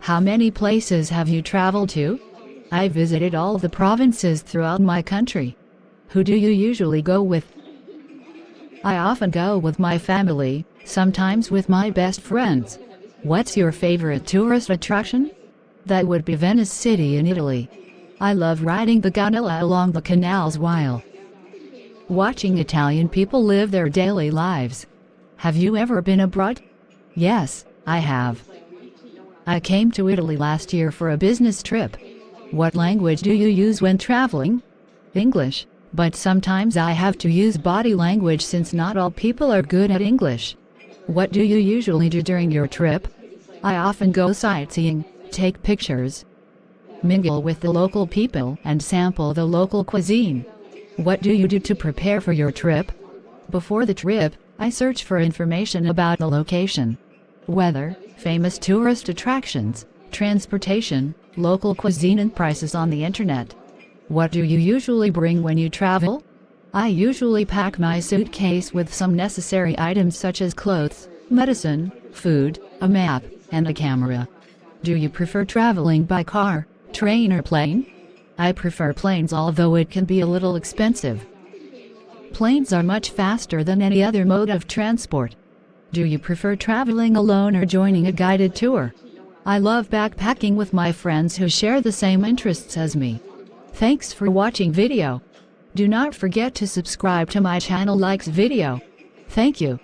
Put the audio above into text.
How many places have you traveled to? I visited all the provinces throughout my country. Who do you usually go with? I often go with my family, sometimes with my best friends. What's your favorite tourist attraction? That would be Venice City in Italy. I love riding the gondola along the canals while watching Italian people live their daily lives. Have you ever been abroad? Yes, I have. I came to Italy last year for a business trip. What language do you use when traveling? English, but sometimes I have to use body language since not all people are good at English. What do you usually do during your trip? I often go sightseeing, take pictures, mingle with the local people and sample the local cuisine. What do you do to prepare for your trip? Before the trip, I search for information about the location, weather, famous tourist attractions, transportation, local cuisine and prices on the internet. What do you usually bring when you travel? I usually pack my suitcase with some necessary items such as clothes, medicine, food, a map, and a camera. Do you prefer traveling by car, train or plane? I prefer planes, although it can be a little expensive. Planes are much faster than any other mode of transport. Do you prefer traveling alone or joining a guided tour? I love backpacking with my friends who share the same interests as me. Thanks for watching video. Do not forget to subscribe to my channel, likes video. Thank you.